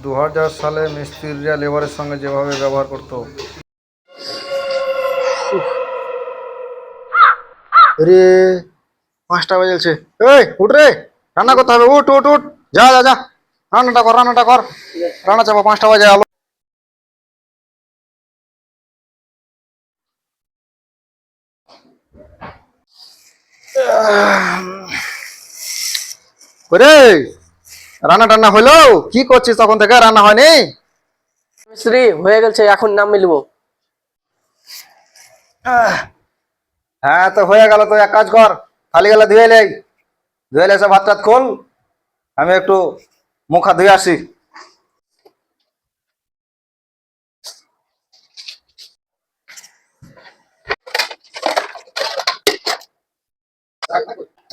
2000 সালে মিস্ত্রিরা লেবারের সঙ্গে যেভাবে ব্যবহার করতো। রে 5টা বাজছে। এই উঠ রে, রান্না করতে হবে। উঠ উঠ উঠ, যা যা যা, রান্নাটা কর। রান্না চাপা, 5টা বাজে আলো। ওরে, রান্না টান্না হলো? কি করছিস তখন থেকে? রান্না হয়নি? মিস্ত্রি হয়ে গেছে, এখন নাম মিলবো। হ্যাঁ, তো হয়ে গেল। তো এক কাজ কর, থালি গেলে ধুয়ে এসে ভাত টাত খোল, আমি একটু মুখ হাত ধুয়ে আসি।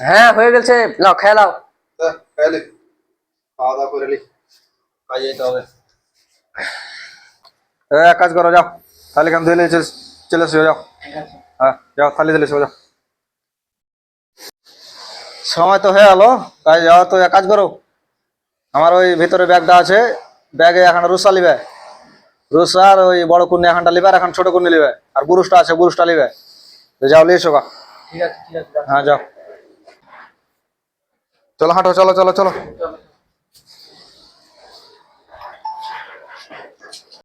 হ্যাঁ হয়ে গেছে, লাও খেয়ে লাও। খাওয়া দাওয়া করে নি, কাজে যেতে হবে। এক কাজ করো, যাও থালি খান ধুয়ে চলে এসো, যাও। হ্যাঁ যাও, থালি দিলে যাও। সময় তো হয়ে গেল কাজে যাওয়া। তো এক কাজ করো, আমার ওই ভিতরে ব্যাগটা আছে, ব্যাগে এখন রুসা লিবে। রুসার ওই বড় কুন্নি এখানটা লিবে, আর এখন ছোট কুন্নি লিবে, আর বুরুষটা আছে, বুরুষটা লিবে। তো যাও, লিয়ে এসো গা। ঠিক আছে। হ্যাঁ যাও, চলো হাঁটো, চলো চলো চলো।